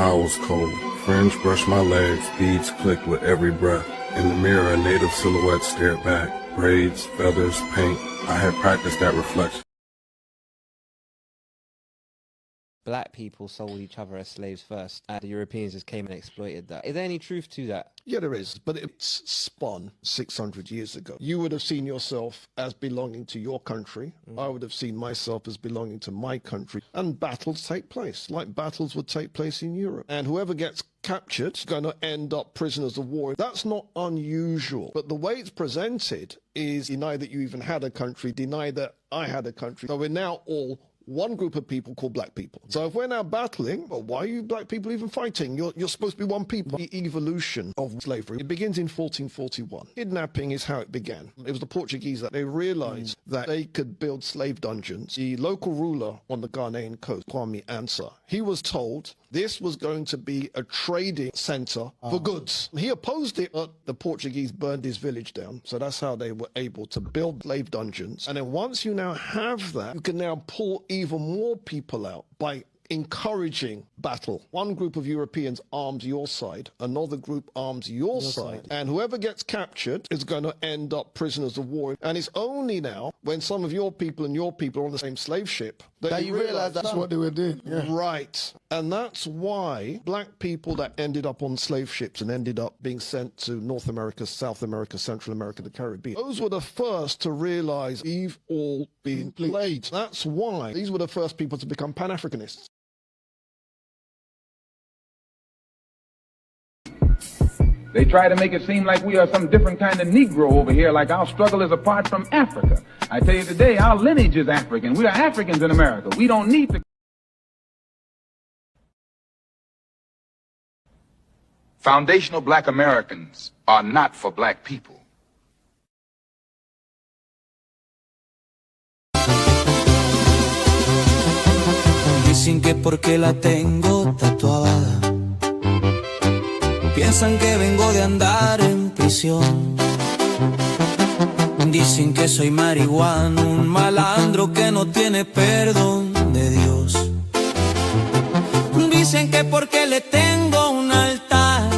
I was cold. Fringe brushed my legs, beads clicked with every breath. In the mirror, a native silhouette stared back. Braids, feathers, paint. I had practiced that reflection. Black people sold each other as slaves first, and the Europeans just came and exploited that. Is there any truth to that? Yeah, there is, but it's spun 600 years ago. You would have seen yourself as belonging to your country. I would have seen myself as belonging to my country. And battles take place, like battles would take place in Europe. And whoever gets captured is going to end up prisoners of war. That's not unusual. But the way it's presented is deny that you even had a country, deny that I had a country. So we're now all one group of people called black people. So if we're now battling, well, why are you black people even fighting? You're supposed to be one people. The evolution of slavery, it begins in 1441. Kidnapping is how it began. It was the Portuguese that they realized that they could build slave dungeons. The local ruler on the Ghanaian coast, Kwame Ansa, he was told this was going to be a trading center for goods. He opposed it, but the Portuguese burned his village down. So that's how they were able to build slave dungeons. And then once you now have that, you can now pull even more people out by encouraging battle. One group of Europeans arms your side, another group arms your side, and whoever gets captured is going to end up prisoners of war. And it's only now when some of your people and your people are on the same slave ship that you realize that's what they were doing. Yeah. Right. And that's why black people that ended up on slave ships and ended up being sent to North America, South America, Central America, the Caribbean, those were the first to realize we've all been played. That's why these were the first people to become Pan-Africanists. They try to make it seem like we are some different kind of Negro over here, like our struggle is apart from Africa. I tell you today, our lineage is African. We are Africans in America. We don't need to. Foundational black Americans are not for black people. Dicen que porque la tengo tatuada piensan que vengo de andar en prisión. Dicen que soy marihuano, un malandro que no tiene perdón de Dios. Dicen que porque le tengo un altar,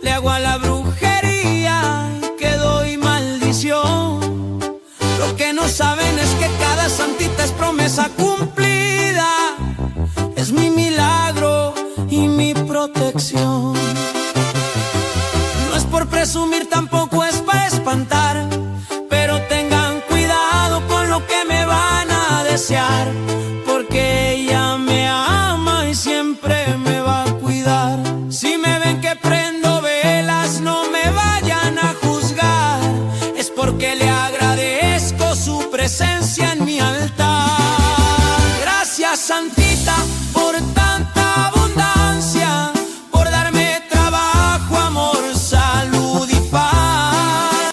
le hago a la brujería y que doy maldición. Lo que no saben es que cada santita es promesa cumplida, es mi milagro. presumir, tampoco es para espantar, pero tengan cuidado con lo que me van a desear, porque ella me ama y siempre me va a cuidar. Si me ven que prendo velas, no me vayan a juzgar, es porque le agradezco su presencia en mi altar. Gracias, Santita, por tanta abundancia, por darme trabajo, amor, salud y paz.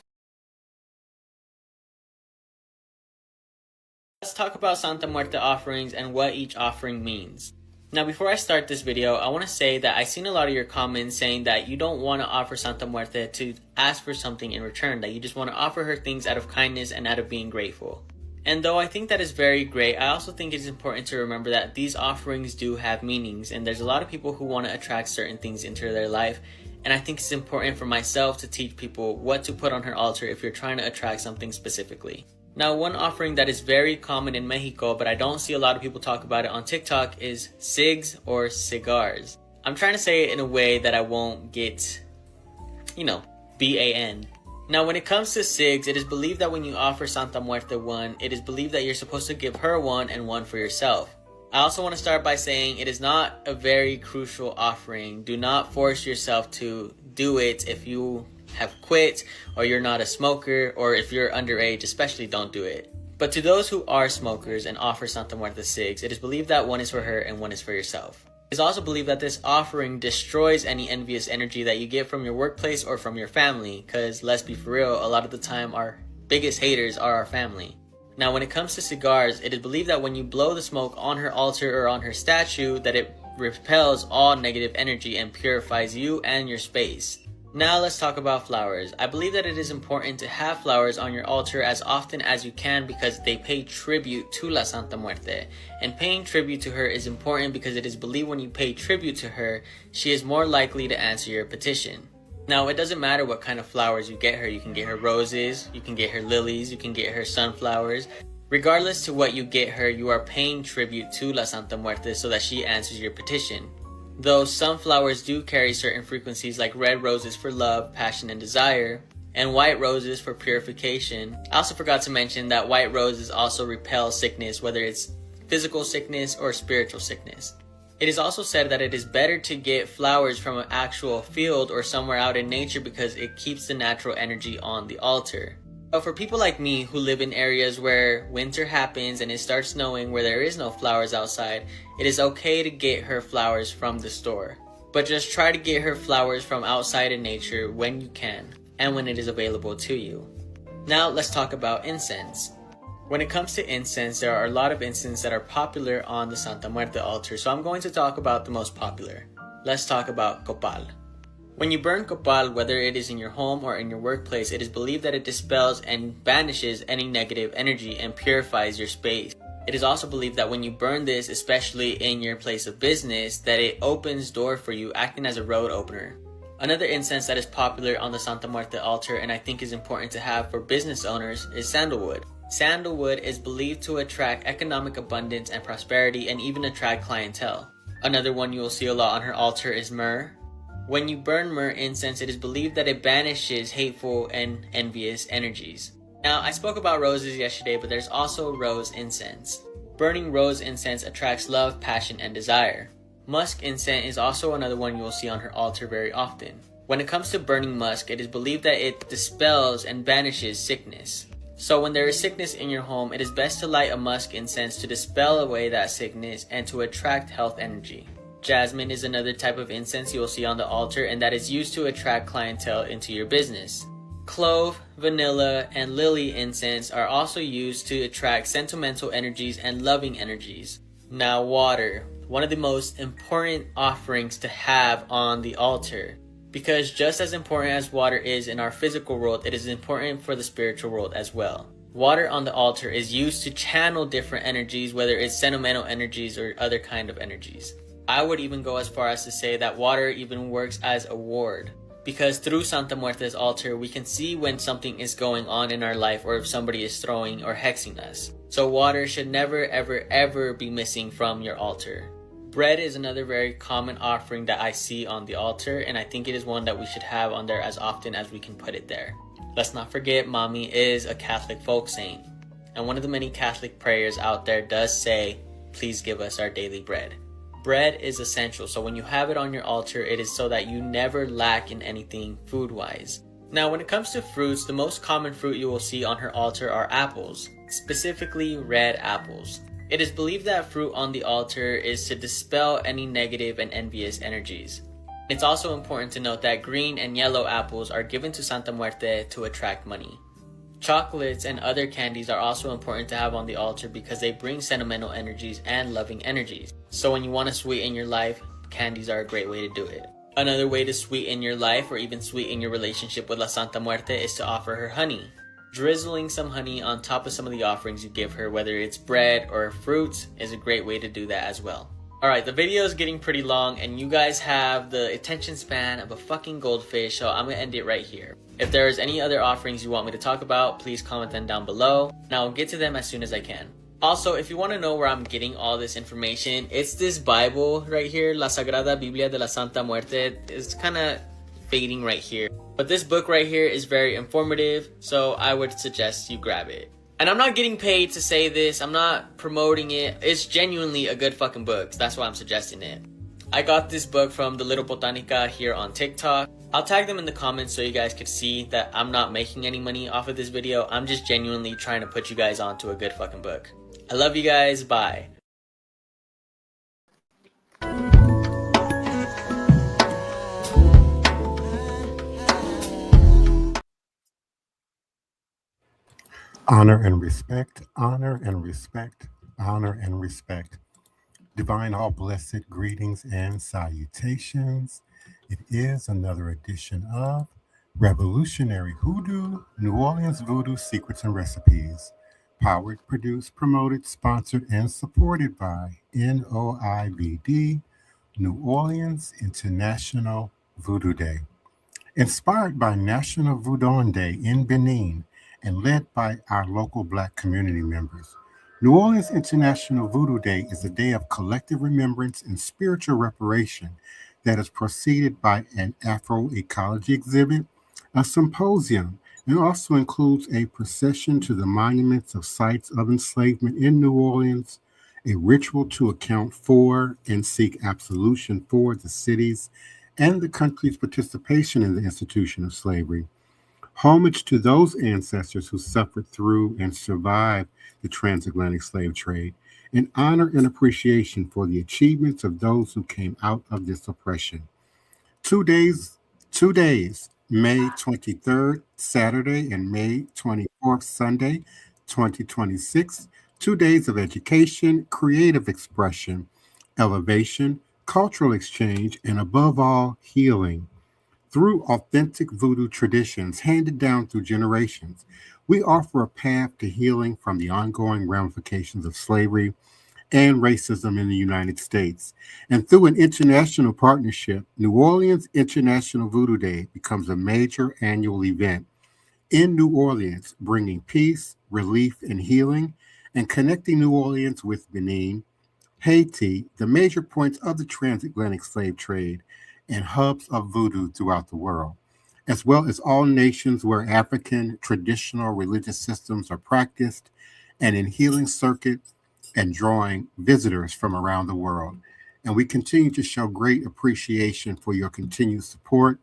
Let's talk about Santa Muerte offerings and what each offering means. Now, before I start this video, I want to say that I've seen a lot of your comments saying that you don't want to offer Santa Muerte to ask for something in return, that you just want to offer her things out of kindness and out of being grateful. And though I think that is very great, I also think it is important to remember that these offerings do have meanings, and there's a lot of people who want to attract certain things into their life, and I think it's important for myself to teach people what to put on her altar if you're trying to attract something specifically. Now, one offering that is very common in Mexico, but I don't see a lot of people talk about it on TikTok, is cigs or cigars. I'm trying to say it in a way that I won't get, BAN. Now, when it comes to cigs, it is believed that when you offer Santa Muerte one, it is believed that you're supposed to give her one and one for yourself. I also want to start by saying it is not a very crucial offering. Do not force yourself to do it if you have quit, or you're not a smoker, or if you're underage, especially don't do it. But to those who are smokers and offer Santa Muerte cigs, it is believed that one is for her and one is for yourself. It is also believed that this offering destroys any envious energy that you get from your workplace or from your family, because let's be for real, a lot of the time our biggest haters are our family. Now, when it comes to cigars, it is believed that when you blow the smoke on her altar or on her statue, that it repels all negative energy and purifies you and your space. Now let's talk about flowers. I believe that it is important to have flowers on your altar as often as you can because they pay tribute to La Santa Muerte. And paying tribute to her is important because it is believed when you pay tribute to her, she is more likely to answer your petition. Now, it doesn't matter what kind of flowers you get her. You can get her roses, you can get her lilies, you can get her sunflowers. Regardless to what you get her, you are paying tribute to La Santa Muerte so that she answers your petition. Though some flowers do carry certain frequencies like red roses for love, passion, and desire, and white roses for purification. I also forgot to mention that white roses also repel sickness, whether it's physical sickness or spiritual sickness. It is also said that it is better to get flowers from an actual field or somewhere out in nature because it keeps the natural energy on the altar. But for people like me who live in areas where winter happens and it starts snowing where there is no flowers outside, it is okay to get her flowers from the store. But just try to get her flowers from outside in nature when you can and when it is available to you. Now let's talk about incense. When it comes to incense, there are a lot of incense that are popular on the Santa Muerte altar, so I'm going to talk about the most popular. Let's talk about copal. When you burn copal, whether it is in your home or in your workplace, it is believed that it dispels and banishes any negative energy and purifies your space. It is also believed that when you burn this, especially in your place of business, that it opens door for you, acting as a road opener. Another incense that is popular on the Santa Muerte altar and I think is important to have for business owners is sandalwood. Sandalwood is believed to attract economic abundance and prosperity and even attract clientele. Another one you will see a lot on her altar is myrrh. When you burn myrrh incense, it is believed that it banishes hateful and envious energies. Now, I spoke about roses yesterday, but there's also rose incense. Burning rose incense attracts love, passion, and desire. Musk incense is also another one you will see on her altar very often. When it comes to burning musk, it is believed that it dispels and banishes sickness. So when there is sickness in your home, it is best to light a musk incense to dispel away that sickness and to attract health energy. Jasmine is another type of incense you will see on the altar, and that is used to attract clientele into your business. Clove, vanilla, and lily incense are also used to attract sentimental energies and loving energies. Now, water, one of the most important offerings to have on the altar. Because just as important as water is in our physical world, it is important for the spiritual world as well. Water on the altar is used to channel different energies, whether it's sentimental energies or other kind of energies. I would even go as far as to say that water even works as a ward. Because through Santa Muerte's altar, we can see when something is going on in our life or if somebody is throwing or hexing us. So water should never, ever, ever be missing from your altar. Bread is another very common offering that I see on the altar, and I think it is one that we should have on there as often as we can put it there. Let's not forget, Mommy is a Catholic folk saint, and one of the many Catholic prayers out there does say, please give us our daily bread. Bread is essential, so when you have it on your altar, it is so that you never lack in anything food-wise. Now, when it comes to fruits, the most common fruit you will see on her altar are apples, specifically red apples. It is believed that fruit on the altar is to dispel any negative and envious energies. It's also important to note that green and yellow apples are given to Santa Muerte to attract money. Chocolates and other candies are also important to have on the altar because they bring sentimental energies and loving energies. So when you want to sweeten your life, candies are a great way to do it. Another way to sweeten your life or even sweeten your relationship with La Santa Muerte is to offer her honey. Drizzling some honey on top of some of the offerings you give her, whether it's bread or fruits, is a great way to do that as well. Alright, the video is getting pretty long and you guys have the attention span of a fucking goldfish, so I'm gonna end it right here. If there's any other offerings you want me to talk about, please comment them down below and I'll get to them as soon as I can. Also, if you want to know where I'm getting all this information, it's this Bible right here, La Sagrada Biblia de la Santa Muerte. It's kind of fading right here. But this book right here is very informative, so I would suggest you grab it. And I'm not getting paid to say this, I'm not promoting it. It's genuinely a good fucking book, so that's why I'm suggesting it. I got this book from the Little Botanica here on TikTok. I'll tag them in the comments so you guys could see that I'm not making any money off of this video. I'm just genuinely trying to put you guys onto a good fucking book. I love you guys, bye. Honor and respect, honor and respect, honor and respect. Divine all blessed greetings and salutations. It is another edition of Revolutionary Hoodoo, New Orleans Voodoo Secrets and Recipes. Powered, produced, promoted, sponsored, and supported by NOIVD, New Orleans International Voodoo Day. Inspired by National Voodoo Day in Benin and led by our local Black community members, New Orleans International Voodoo Day is a day of collective remembrance and spiritual reparation that is preceded by an Afro-ecology exhibit, a symposium, and also includes a procession to the monuments of sites of enslavement in New Orleans, a ritual to account for and seek absolution for the city's and the country's participation in the institution of slavery, homage to those ancestors who suffered through and survived the transatlantic slave trade, and honor and appreciation for the achievements of those who came out of this oppression. 2 days, May 23rd, Saturday, and May 24th, Sunday, 2026. 2 days of education, creative expression, elevation, cultural exchange, and above all, healing. Through authentic voodoo traditions handed down through generations, we offer a path to healing from the ongoing ramifications of slavery and racism in the United States. And through an international partnership, New Orleans International Voodoo Day becomes a major annual event in New Orleans, bringing peace, relief, and healing, and connecting New Orleans with Benin, Haiti, the major points of the transatlantic slave trade, and hubs of voodoo throughout the world, as well as all nations where African traditional religious systems are practiced, and in healing circuit and drawing visitors from around the world. And we continue to show great appreciation for your continued support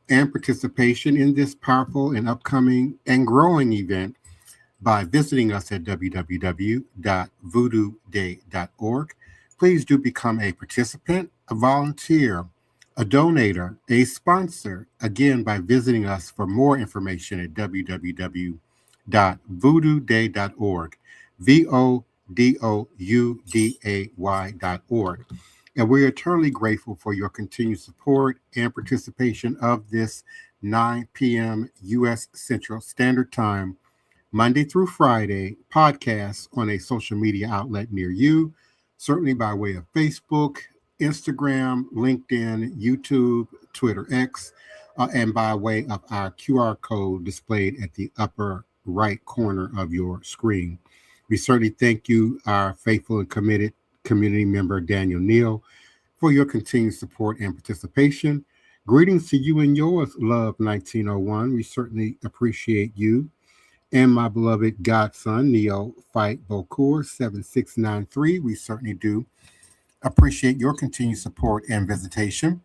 and participation in this powerful and upcoming and growing event by visiting us at www.voodooday.org. Please do become a participant, a volunteer, a donator, a sponsor, again, by visiting us for more information at www.voodooday.org, VODOUDAY.org. And we're eternally grateful for your continued support and participation of this 9 p.m. U.S. Central Standard Time, Monday through Friday, podcast on a social media outlet near you, certainly by way of Facebook, Instagram, LinkedIn, YouTube, Twitter X, and by way of our QR code displayed at the upper right corner of your screen. We certainly thank you, our faithful and committed community member Daniel Neal, for your continued support and participation. Greetings to you and yours, Love 1901. We certainly appreciate you. And my beloved godson, Neo Fight Bokur 7693. We certainly do appreciate your continued support and visitation.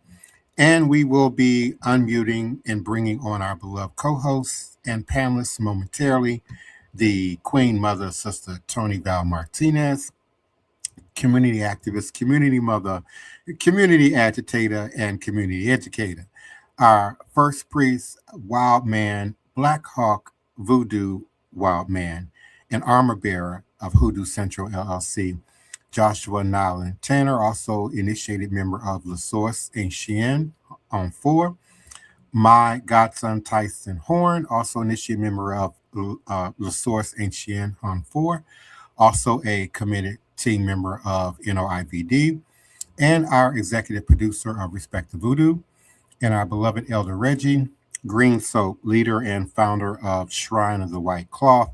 And we will be unmuting and bringing on our beloved co-hosts and panelists momentarily, the Queen Mother, Sister Toni Val Martinez, community activist, community mother, community agitator, and community educator. Our first priest, Wild Man, Black Hawk, Voodoo Wild Man, and armor bearer of Hoodoo Central LLC, Joshua Nylan Tanner, also initiated member of La Source and Chien on 4. My godson Tyson Horn, also initiated member of La Source and Chien on 4, also a committed team member of NOIVD, and our executive producer of Respect the Voodoo, and our beloved elder Reggie, Green Soap, leader and founder of Shrine of the White Cloth,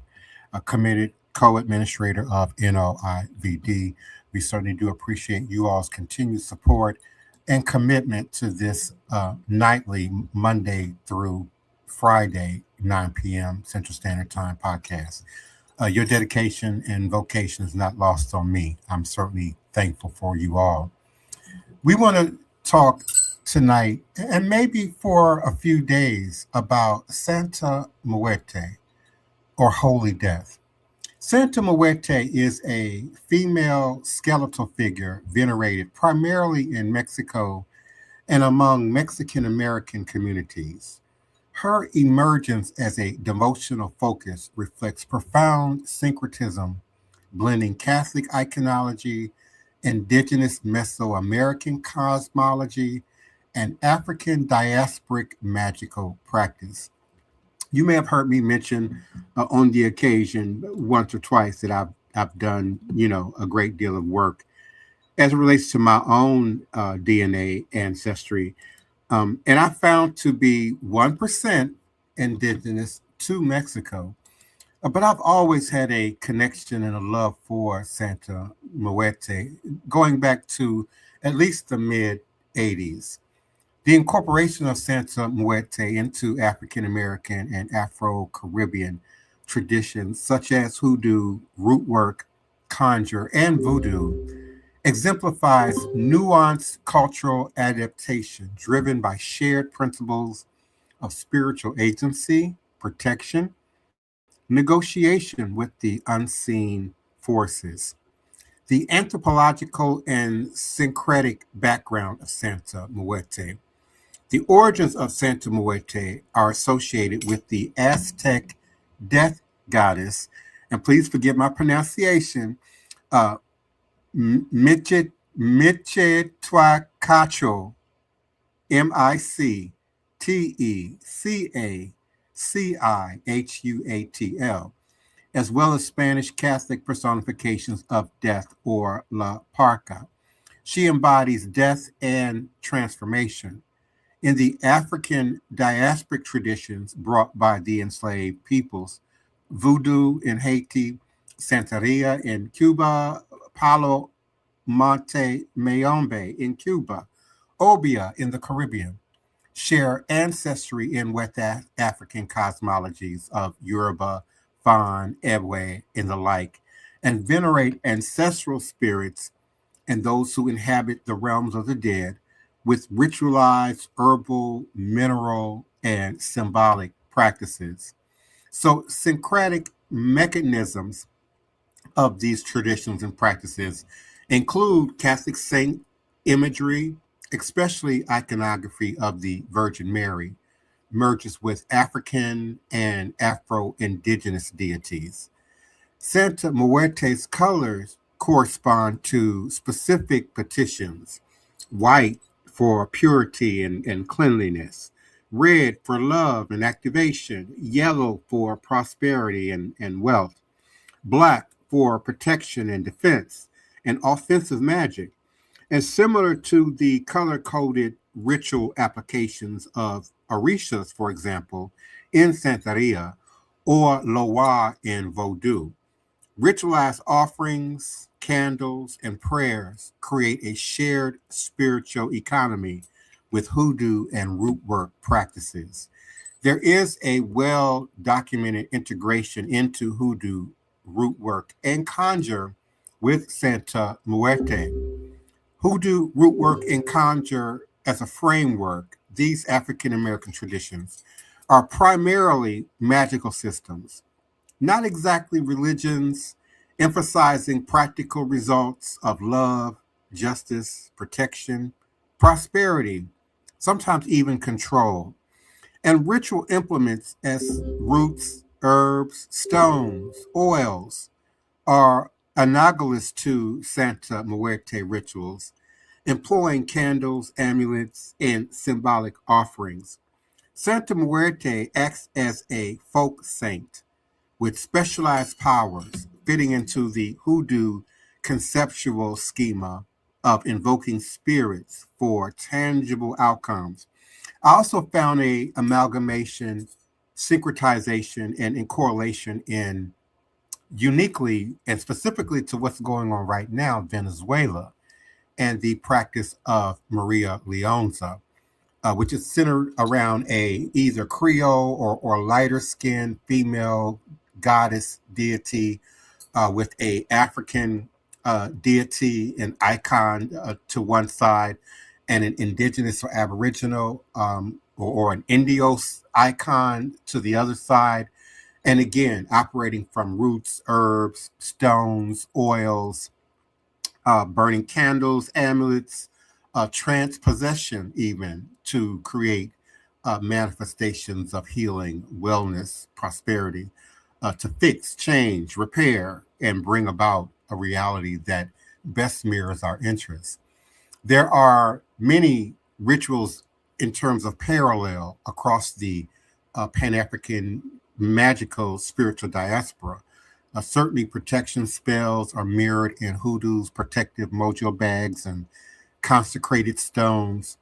a committed co-administrator of NOIVD. We certainly do appreciate you all's continued support and commitment to this nightly, Monday through Friday, 9 p.m. Central Standard Time podcast. Your dedication and vocation is not lost on me. I'm certainly thankful for you all. We want to talk tonight, and maybe for a few days, about Santa Muerte, or Holy Death. Santa Muerte is a female skeletal figure venerated primarily in Mexico and among Mexican American communities. Her emergence as a devotional focus reflects profound syncretism, blending Catholic iconology, indigenous Mesoamerican cosmology, and African diasporic magical practice. You may have heard me mention on the occasion once or twice that I've done, a great deal of work as it relates to my own DNA ancestry. And I found to be 1% indigenous to Mexico. But I've always had a connection and a love for Santa Muerte, going back to at least the mid-'80s. The incorporation of Santa Muerte into African American and Afro-Caribbean traditions, such as hoodoo, root work, conjure, and voodoo, exemplifies nuanced cultural adaptation driven by shared principles of spiritual agency, protection, negotiation with the unseen forces. The anthropological and syncretic background of Santa Muerte. The origins of Santa Muerte are associated with the Aztec death goddess, and please forgive my pronunciation, Michitlacacho, Mictecacihuatl, as well as Spanish Catholic personifications of death, or La Parca. She embodies death and transformation. In the African diasporic traditions brought by the enslaved peoples, Voodoo in Haiti, Santeria in Cuba, Palo Monte Mayombe in Cuba, Obia in the Caribbean, share ancestry in West African cosmologies of Yoruba, Fan, Ewe, and the like, and venerate ancestral spirits and those who inhabit the realms of the dead with ritualized herbal, mineral, and symbolic practices. So syncretic mechanisms of these traditions and practices include Catholic saint imagery, especially iconography of the Virgin Mary, merges with African and Afro-Indigenous deities. Santa Muerte's colors correspond to specific petitions: white for purity and cleanliness, red for love and activation, yellow for prosperity and wealth, black for protection and defense, and offensive magic. And similar to the color-coded ritual applications of orishas, for example, in Santeria, or Loa in Vodou, Ritualized offerings, candles, and prayers create a shared spiritual economy with hoodoo and root work practices. There is a well documented integration into hoodoo, root work, and conjure with Santa Muerte. Hoodoo, root work, and conjure as a framework, these African American traditions are primarily magical systems, not exactly religions, emphasizing practical results of love, justice, protection, prosperity, sometimes even control, and ritual implements as roots, herbs, stones, oils are analogous to Santa Muerte rituals, employing candles, amulets, and symbolic offerings. Santa Muerte acts as a folk saint with specialized powers, fitting into the hoodoo conceptual schema of invoking spirits for tangible outcomes. I also found a amalgamation, syncretization, and in correlation in uniquely and specifically to what's going on right now, Venezuela, and the practice of Maria Leonza, which is centered around a either Creole or lighter skinned female goddess deity with a African deity and icon to one side, and an indigenous or aboriginal or an Indios icon to the other side. And again, operating from roots, herbs, stones, oils, burning candles, amulets, trance possession, even to create manifestations of healing, wellness, prosperity, to fix, change, repair, and bring about a reality that best mirrors our interests. There are many rituals in terms of parallel across the Pan-African magical spiritual diaspora. Certainly protection spells are mirrored in hoodoo's protective mojo bags and consecrated stones.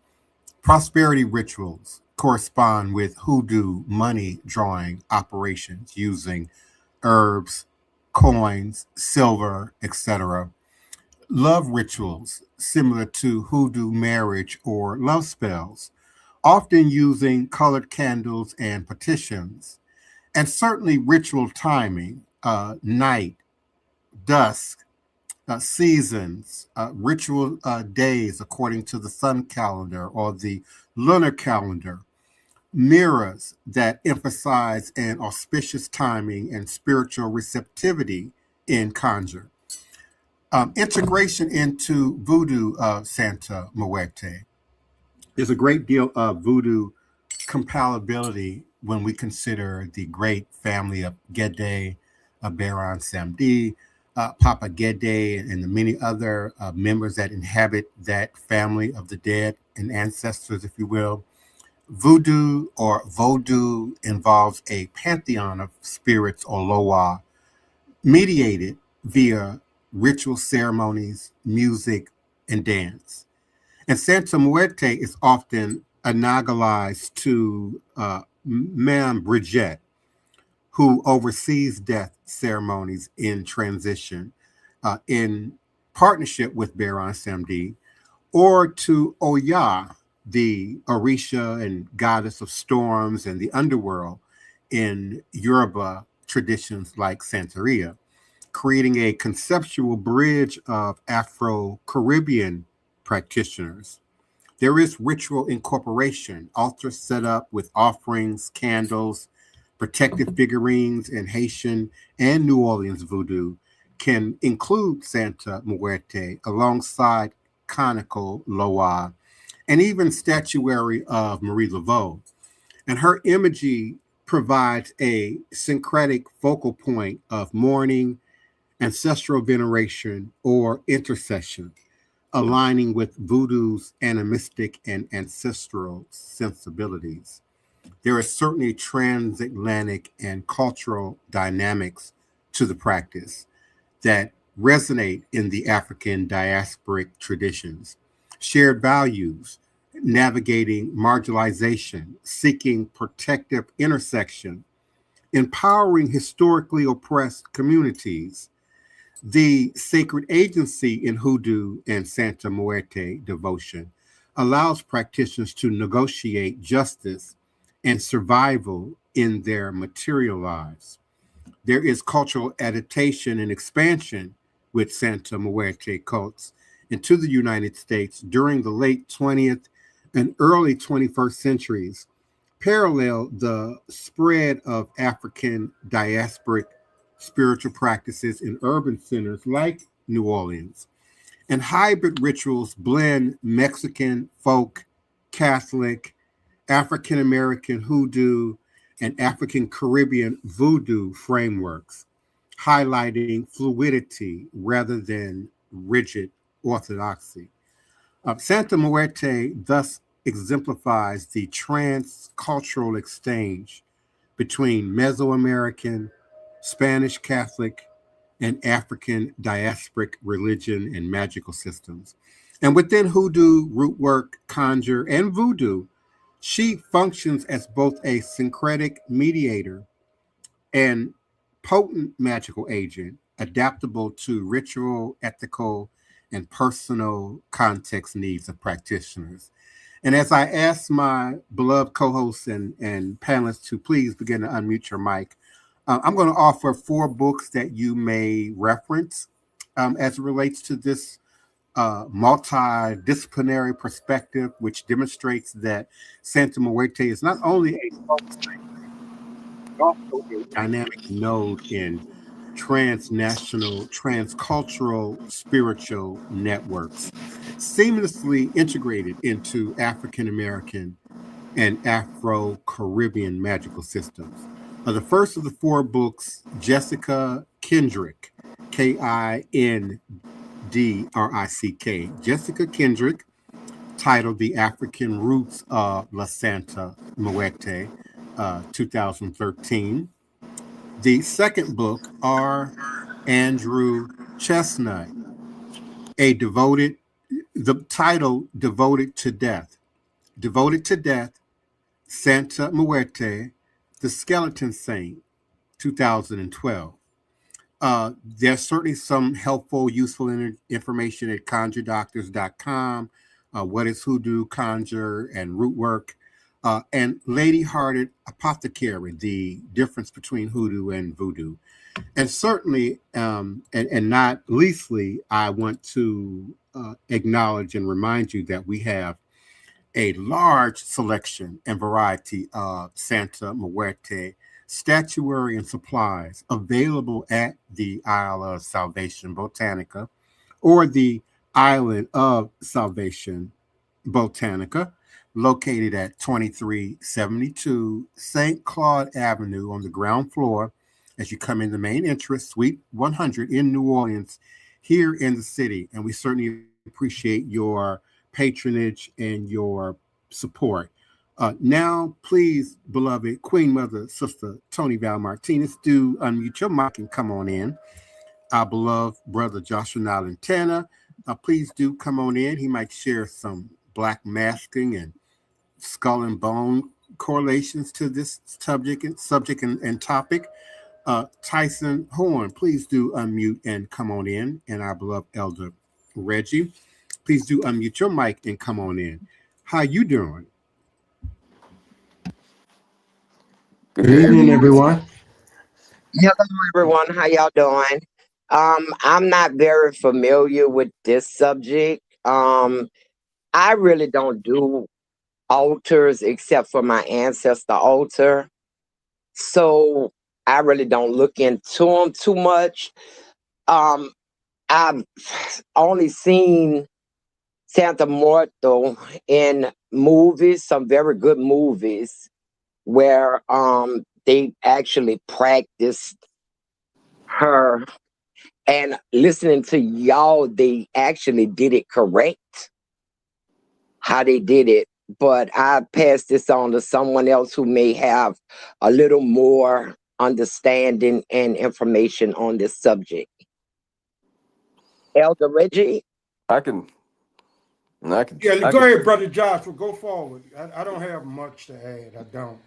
Prosperity rituals correspond with hoodoo money drawing operations using herbs, coins, silver, etc. Love rituals similar to hoodoo marriage or love spells, often using colored candles and petitions, and certainly ritual timing, night, dusk, seasons, ritual days according to the sun calendar or the lunar calendar, mirrors that emphasize an auspicious timing and spiritual receptivity in conjure. Integration into voodoo of Santa Muerte. There's a great deal of voodoo compatibility when we consider the great family of Gede, Beran Samdi, Papa Gede, and the many other members that inhabit that family of the dead and ancestors, if you will. Voodoo or Vodou involves a pantheon of spirits or loa, mediated via ritual ceremonies, music, and dance. And Santa Muerte is often analogized to Ma'am Bridget, who oversees death ceremonies in transition in partnership with Beran Samdi, or to Oya, the Orisha and goddess of storms and the underworld in Yoruba traditions like Santeria, creating a conceptual bridge of Afro-Caribbean practitioners. There is ritual incorporation, altars set up with offerings, candles, protective figurines, and Haitian and New Orleans voodoo can include Santa Muerte alongside conical loa and even statuary of Marie Laveau. And her imagery provides a syncretic focal point of mourning, ancestral veneration, or intercession, aligning with voodoo's animistic and ancestral sensibilities. There is certainly transatlantic and cultural dynamics to the practice that resonate in the African diasporic traditions. Shared values, navigating marginalization, seeking protective intersection, empowering historically oppressed communities, The sacred agency in Hoodoo and Santa Muerte devotion allows practitioners to negotiate justice and survival in their material lives. There is cultural adaptation and expansion with Santa Muerte cults into the United States during the late 20th and early 21st centuries, parallel the spread of African diasporic spiritual practices in urban centers like New Orleans. And hybrid rituals blend Mexican, folk, Catholic, African American hoodoo, and African Caribbean voodoo frameworks, highlighting fluidity rather than rigid orthodoxy. Santa Muerte thus exemplifies the trans-cultural exchange between Mesoamerican, Spanish Catholic, and African diasporic religion and magical systems. And within hoodoo, root work, conjure, and voodoo, she functions as both a syncretic mediator and potent magical agent, adaptable to ritual, ethical, and personal context needs of practitioners. And as I ask my beloved co-hosts and panelists to please begin to unmute your mic, I'm going to offer 4 books that you may reference as it relates to this multidisciplinary perspective, which demonstrates that Santa Muerte is not only a but also a dynamic node in transnational, transcultural spiritual networks, seamlessly integrated into African American and Afro-Caribbean magical systems. The first of the 4 books, Jessica Kendrick, Kindrick, Jessica Kendrick, titled The African Roots of La Santa Muerte, 2013. The second book, R. Andrew Chestnut, the title, Devoted to Death, Santa Muerte, The Skeleton Saint, 2012. There's certainly some helpful, useful information at conjuredoctors.com, what is hoodoo, conjure, and root work, and Lady Hearted Apothecary, the difference between hoodoo and voodoo. And certainly, and not leastly, I want to acknowledge and remind you that we have a large selection and variety of Santa Muerte statuary and supplies available at the Isle of Salvation Botanica or the Island of Salvation Botanica, located at 2372 St. Claude Avenue on the ground floor as you come in the main entrance, Suite 100 in New Orleans, here in the city. And we certainly appreciate your patronage and your support. Now, please, beloved Queen Mother, Sister Toni Val Martinez, do unmute your mic and come on in. Our beloved brother Joshua Nylan Tanner, please do come on in. He might share some black masking and skull and bone correlations to this subject and topic. Tyson Horn, please do unmute and come on in. And our beloved Elder Reggie, please do unmute your mic and come on in. How you doing? Good evening, everyone. Hello, everyone. How y'all doing? I'm not very familiar with this subject. I really don't do altars except for my ancestor altar. So I really don't look into them too much. I've only seen Santa Muerto in movies, some very good movies, where they actually practiced her. And listening to y'all, they actually did it correct, how they did it. But I pass this on to someone else who may have a little more understanding and information on this subject. Elder Reggie? I can. Yeah, go ahead, Brother Joshua. Go forward. I don't have much to add. I don't.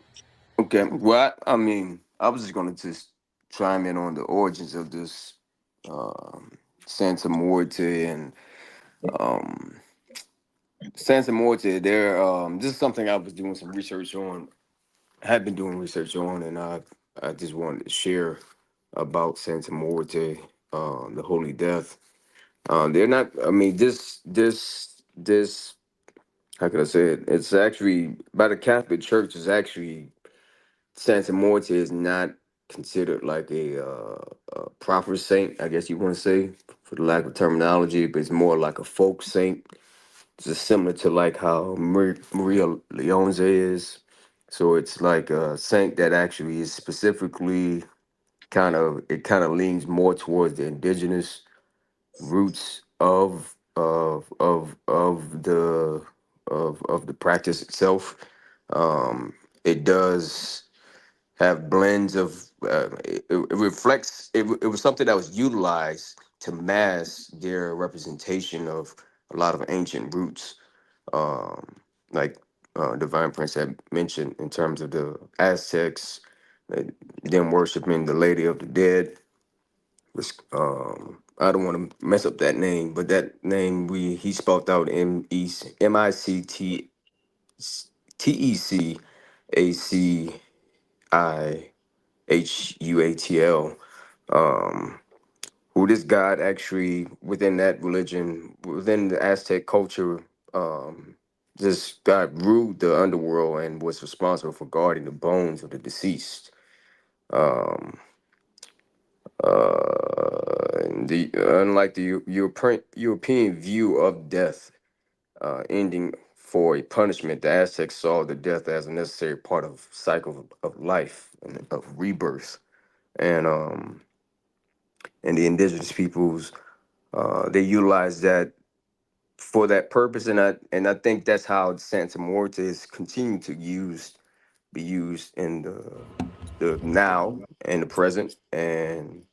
Okay. Well, I mean, I was just going to just chime in on the origins of this Santa Muerte and Santa Muerte. This is something I was doing some research on. I had been doing research on, and I just wanted to share about Santa Muerte, the Holy Death. They're not. I mean, this. How can I say it? It's actually by the Catholic Church. Is actually Santa Muerte is not considered like a proper saint. I guess you want to say, for the lack of terminology, but it's more like a folk saint. It's just similar to like how Maria Leonza is. So it's like a saint that actually is specifically kind of leans more towards the indigenous roots of the practice itself. It does have blends of it reflects it was something that was utilized to mask their representation of a lot of ancient roots, um, like Divine Prince had mentioned in terms of the Aztecs, uh, them worshiping the Lady of the Dead. Which I don't want to mess up that name, but that name he spelled out Mictecacihutl. Um, who this god actually within that religion, within the Aztec culture, this god ruled the underworld and was responsible for guarding the bones of the deceased. Um, and unlike the European view of death ending for a punishment, the Aztecs saw the death as a necessary part of cycle of life and of rebirth. And the indigenous peoples, they utilized that for that purpose, and I think that's how Santa Muerte is continuing to be used in the now and the present, and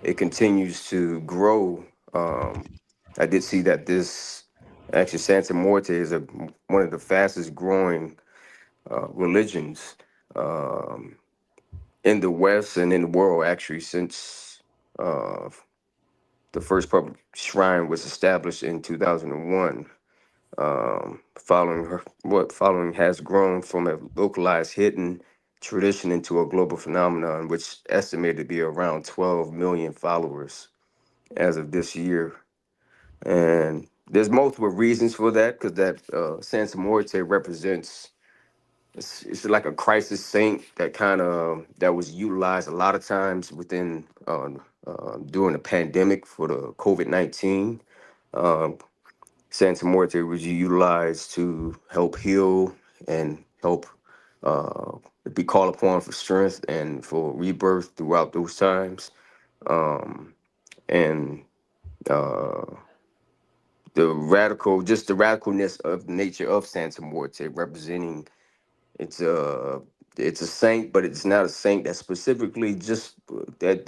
it continues to grow. I did see that this actually Santa Muerte is one of the fastest growing religions um, in the West and in the world, actually, since uh, the first public shrine was established in 2001. Following has grown from a localized hidden tradition into a global phenomenon, which estimated to be around 12 million followers as of this year. And there's multiple reasons for that, because that Santa Muerte represents it's like a crisis saint that that was utilized a lot of times within during the pandemic for the COVID-19. Um, Santa Muerte was utilized to help heal and help uh, be called upon for strength and for rebirth throughout those times. Um, and uh, just the radicalness of the nature of Santa Muerte, representing it's a it's a saint, but it's not a saint that specifically just that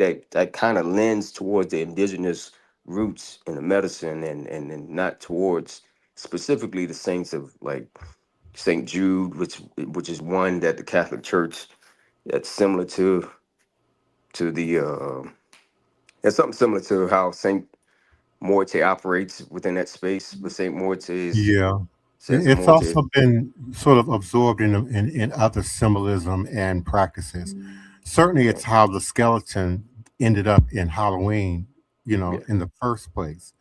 kind of lends towards the indigenous roots in the medicine, and not towards specifically the saints of like Saint Jude, which is one that the Catholic Church that's similar to the it's something similar to how Saint Morte operates within that space, but Saint Morte is Yeah. Santa It's Morte. also been sort of absorbed in other symbolism and practices. Certainly, Yeah, it's how the skeleton ended up in Halloween, yeah, in the first place.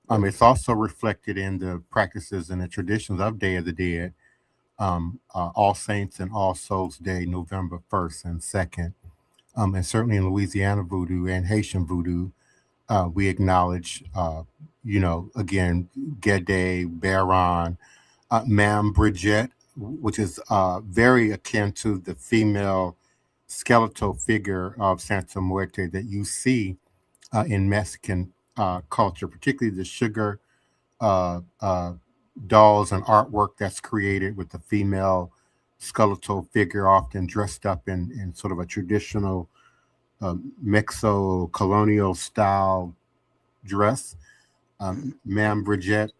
yeah. It's also reflected in the practices and the traditions of Day of the Dead, All Saints and All Souls Day, November 1st and 2nd. And certainly in Louisiana voodoo and Haitian voodoo, we acknowledge, again, Gede, Baron, Ma'am Bridget, which is very akin to the female skeletal figure of Santa Muerte that you see in Mexican culture, particularly the sugar uh, uh, dolls and artwork that's created with the female skeletal figure, often dressed up in sort of a traditional Mexo colonial style dress. Ma'am Bridget,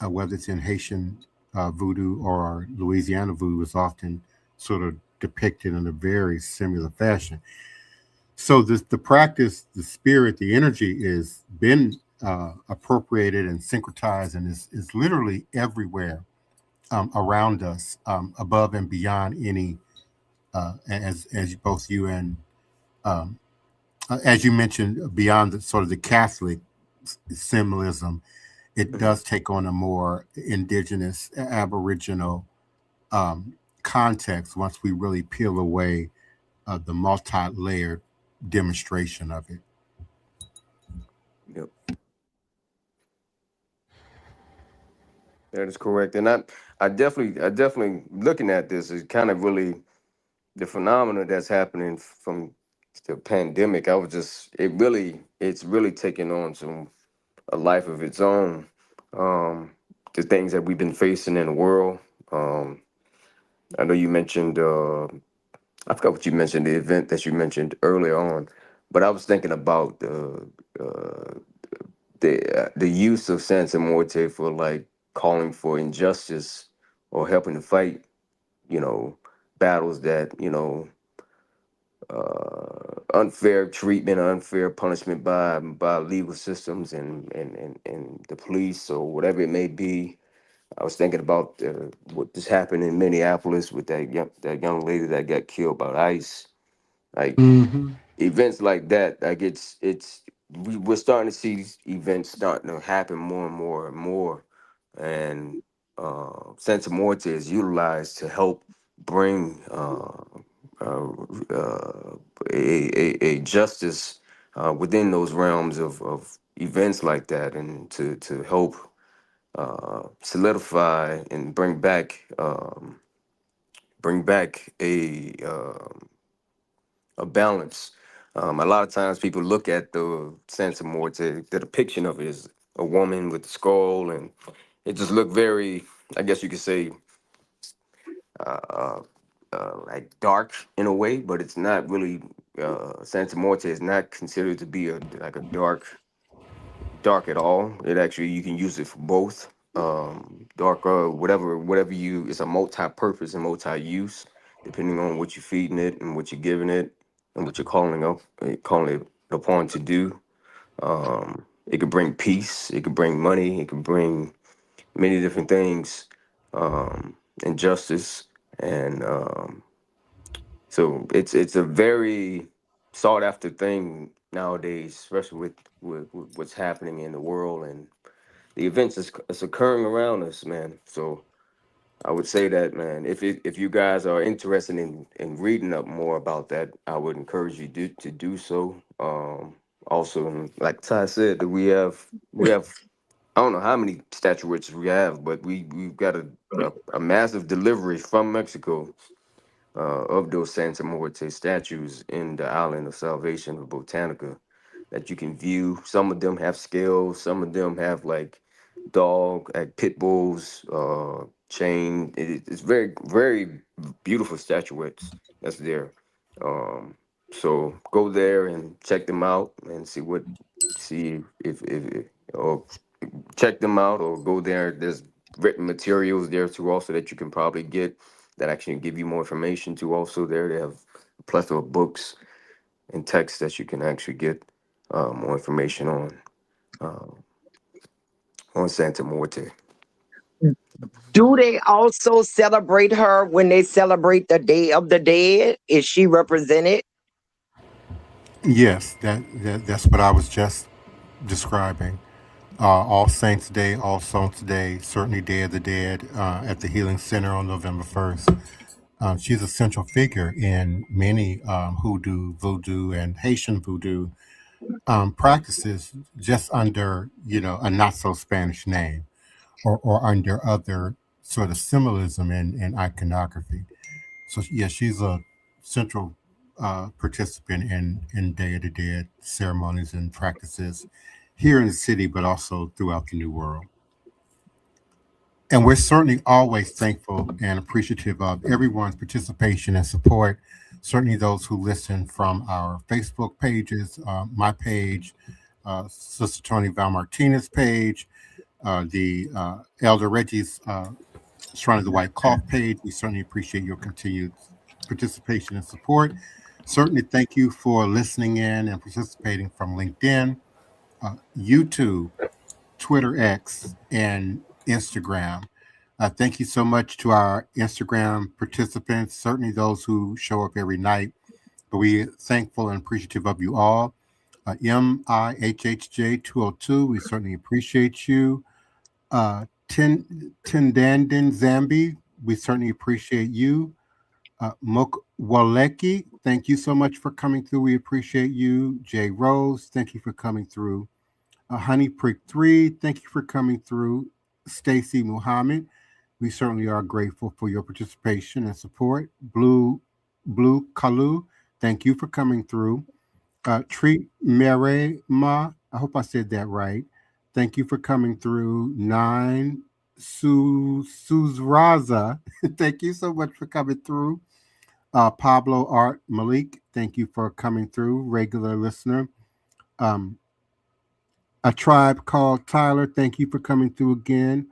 whether it's in Haitian voodoo or Louisiana voodoo, is often sort of depicted in a very similar fashion. So the practice, the spirit, the energy is been appropriated and syncretized, and is literally everywhere around us, above and beyond any, as both you and um, as you mentioned, beyond the sort of the Catholic symbolism, it Mhm. does take on a more indigenous, aboriginal context once we really peel away the multi-layered demonstration of it. Yep, that is correct. And I definitely looking at this is kind of really the phenomena that's happening from the pandemic. It's really taking on some a life of its own. Um, the things that we've been facing in the world. Um, I know you mentioned. I forgot what you mentioned. The event that you mentioned earlier on, but I was thinking about the use of Santa Morte for like calling for injustice or helping to fight, you know, battles that unfair treatment, unfair punishment by legal systems and the police or whatever it may be. I was thinking about what just happened in Minneapolis with that young lady that got killed by ICE. Like Mm-hmm. events like that, like we're starting to see these events starting to happen more and more and more, and Santa Morte is utilized to help bring uh, a justice within those realms of events like that, and to help solidify and bring back a balance. A lot of times people look at the Santa Morte, the depiction of it is a woman with the skull, and it just looked very, I guess you could say, uh, like dark in a way, but it's not really. Santa Morte is not considered to be a dark at all. It actually you can use it for both. Dark whatever you. It's a multi-purpose and multi-use, depending on what you're feeding it and what you're giving it and what you're calling it upon to do. It could bring peace. It could bring money. It could bring many different things, and justice. And so it's a very sought after thing nowadays, especially with what's happening in the world and the events that's occurring around us, man. So I would say that, man, if you guys are interested in reading up more about that, I would encourage you to do so. Also, and like Ty said, that we have I don't know how many statuettes we have, but we've got a massive delivery from Mexico of those Santa Muerte statues in the island of Salvation of Botanica that you can view. Some of them have scales, some of them have like like pit bulls, chain. It's very, very beautiful statuettes that's there. Um, so go there and check them out and see if or check them out or go there. There's written materials there too also that you can probably get that actually give you more information too also there. They have a plethora of books and texts that you can actually get more information uh, on Santa Muerte. Do they also celebrate her when they celebrate the Day of the Dead? Is she represented? Yes, that's what I was just describing. All Saints Day, All Saints Day, certainly Day of the Dead at the Healing Center on November 1st. She's a central figure in many hoodoo, voodoo, and Haitian voodoo practices, just under a not so Spanish name, or under other sort of symbolism and iconography. So yeah, she's a central participant in Day of the Dead ceremonies and practices here in the city, but also throughout the New World. And we're certainly always thankful and appreciative of everyone's participation and support. Certainly those who listen from our Facebook pages, my page, Sister Toni Val Martinez page, the Elder Reggie's Shrine of the White Cloth page. We certainly appreciate your continued participation and support. Certainly, thank you for listening in and participating from LinkedIn, YouTube, Twitter X, and Instagram. Thank you so much to our Instagram participants, certainly those who show up every night. But we're thankful and appreciative of you all. MIHHJ202, we certainly appreciate you. Tindandin Zambi, we certainly appreciate you. Mokwaleki, thank you so much for coming through. We appreciate you. Jay Rose, thank you for coming through. Honey Prick 3, thank you for coming through. Stacy Muhammad, we certainly are grateful for your participation and support. Blue Kalu, thank you for coming through. Treat Merema, I hope I said that right. Thank you for coming through. Nine Suzraza, thank you so much for coming through. Pablo Art Malik, thank you for coming through, regular listener. A Tribe Called Tyler, thank you for coming through again.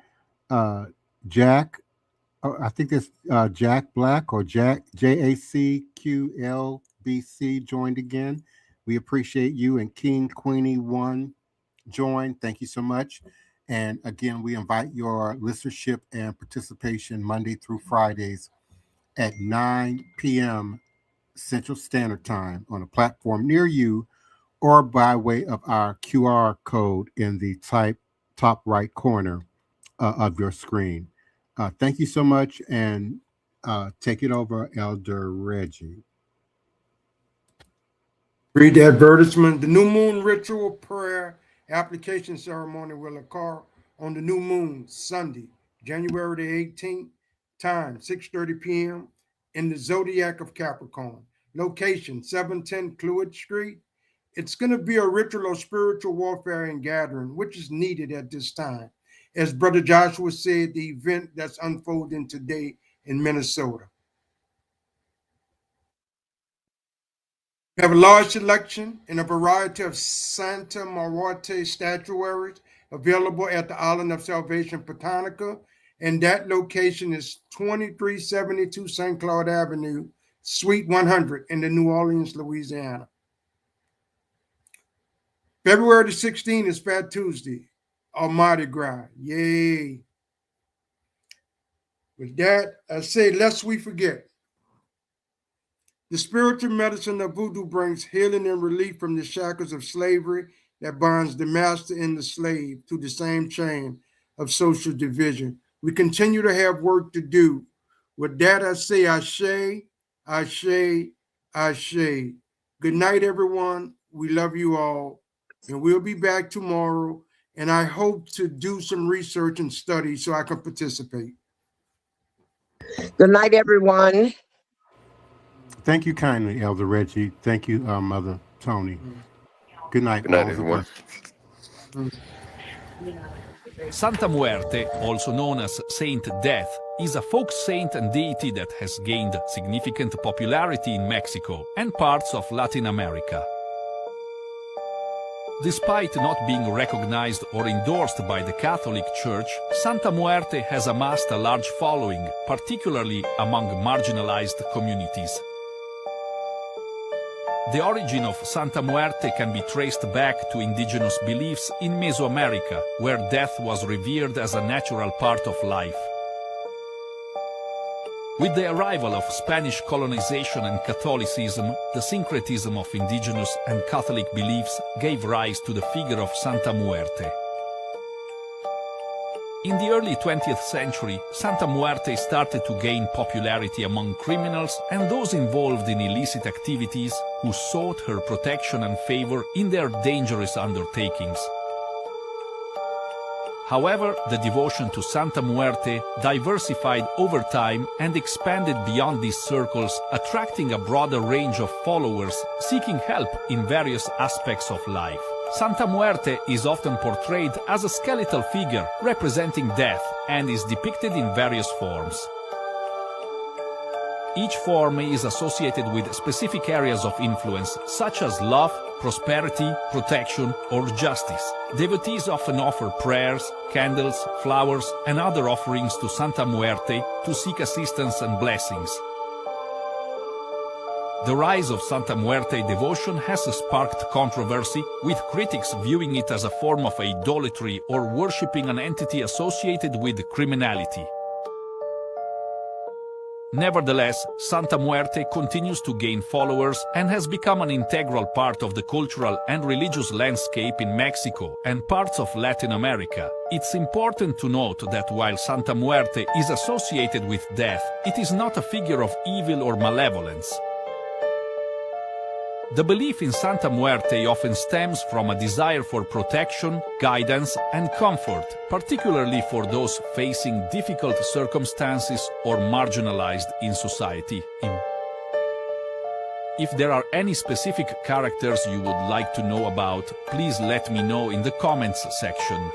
Jack, I think that's Jack Black or Jack, JACQLBC joined again. We appreciate you. And King Queenie 1 joined. Thank you so much. And again, we invite your listenership and participation Monday through Fridays at 9 p.m. Central Standard Time on a platform near you or by way of our QR code in the top right corner of your screen. Thank you so much, and take it over, Elder Reggie. Read the advertisement. The new moon ritual prayer application ceremony will occur on the new moon, Sunday, January the 18th, time 6:30 p.m. in the zodiac of Capricorn. Location 710 Cluid Street. It's going to be a ritual of spiritual warfare and gathering, which is needed at this time. As Brother Joshua said, the event that's unfolding today in Minnesota. We have a large selection and a variety of Santa Muerte statuaries available at the Island of Salvation Botanica, and that location is 2372 St. Claude Avenue, Suite 100 in the New Orleans, Louisiana. February the 16th is Fat Tuesday, Almighty Gras. Yay. With that, I say, lest we forget, the spiritual medicine of voodoo brings healing and relief from the shackles of slavery that binds the master and the slave to the same chain of social division. We continue to have work to do. With that, I say, Ashe, Ashe, Ashe. Good night, everyone. We love you all. And we'll be back tomorrow. And I hope to do some research and study so I can participate. Good night, everyone. Thank you kindly, Elder Reggie. Thank you, Mother Toni. Good night. Good night, everyone. Santa Muerte, also known as Saint Death, is a folk saint and deity that has gained significant popularity in Mexico and parts of Latin America. Despite not being recognized or endorsed by the Catholic Church, Santa Muerte has amassed a large following, particularly among marginalized communities. The origin of Santa Muerte can be traced back to indigenous beliefs in Mesoamerica, where death was revered as a natural part of life. With the arrival of Spanish colonization and Catholicism, the syncretism of indigenous and Catholic beliefs gave rise to the figure of Santa Muerte. In the early 20th century, Santa Muerte started to gain popularity among criminals and those involved in illicit activities who sought her protection and favor in their dangerous undertakings. However, the devotion to Santa Muerte diversified over time and expanded beyond these circles, attracting a broader range of followers seeking help in various aspects of life. Santa Muerte is often portrayed as a skeletal figure representing death and is depicted in various forms. Each form is associated with specific areas of influence, such as love, prosperity, protection, or justice. Devotees often offer prayers, candles, flowers, and other offerings to Santa Muerte to seek assistance and blessings. The rise of Santa Muerte devotion has sparked controversy, with critics viewing it as a form of idolatry or worshipping an entity associated with criminality. Nevertheless, Santa Muerte continues to gain followers and has become an integral part of the cultural and religious landscape in Mexico and parts of Latin America. It's important to note that while Santa Muerte is associated with death, it is not a figure of evil or malevolence. The belief in Santa Muerte often stems from a desire for protection, guidance, and comfort, particularly for those facing difficult circumstances or marginalized in society. If there are any specific characters you would like to know about, please let me know in the comments section.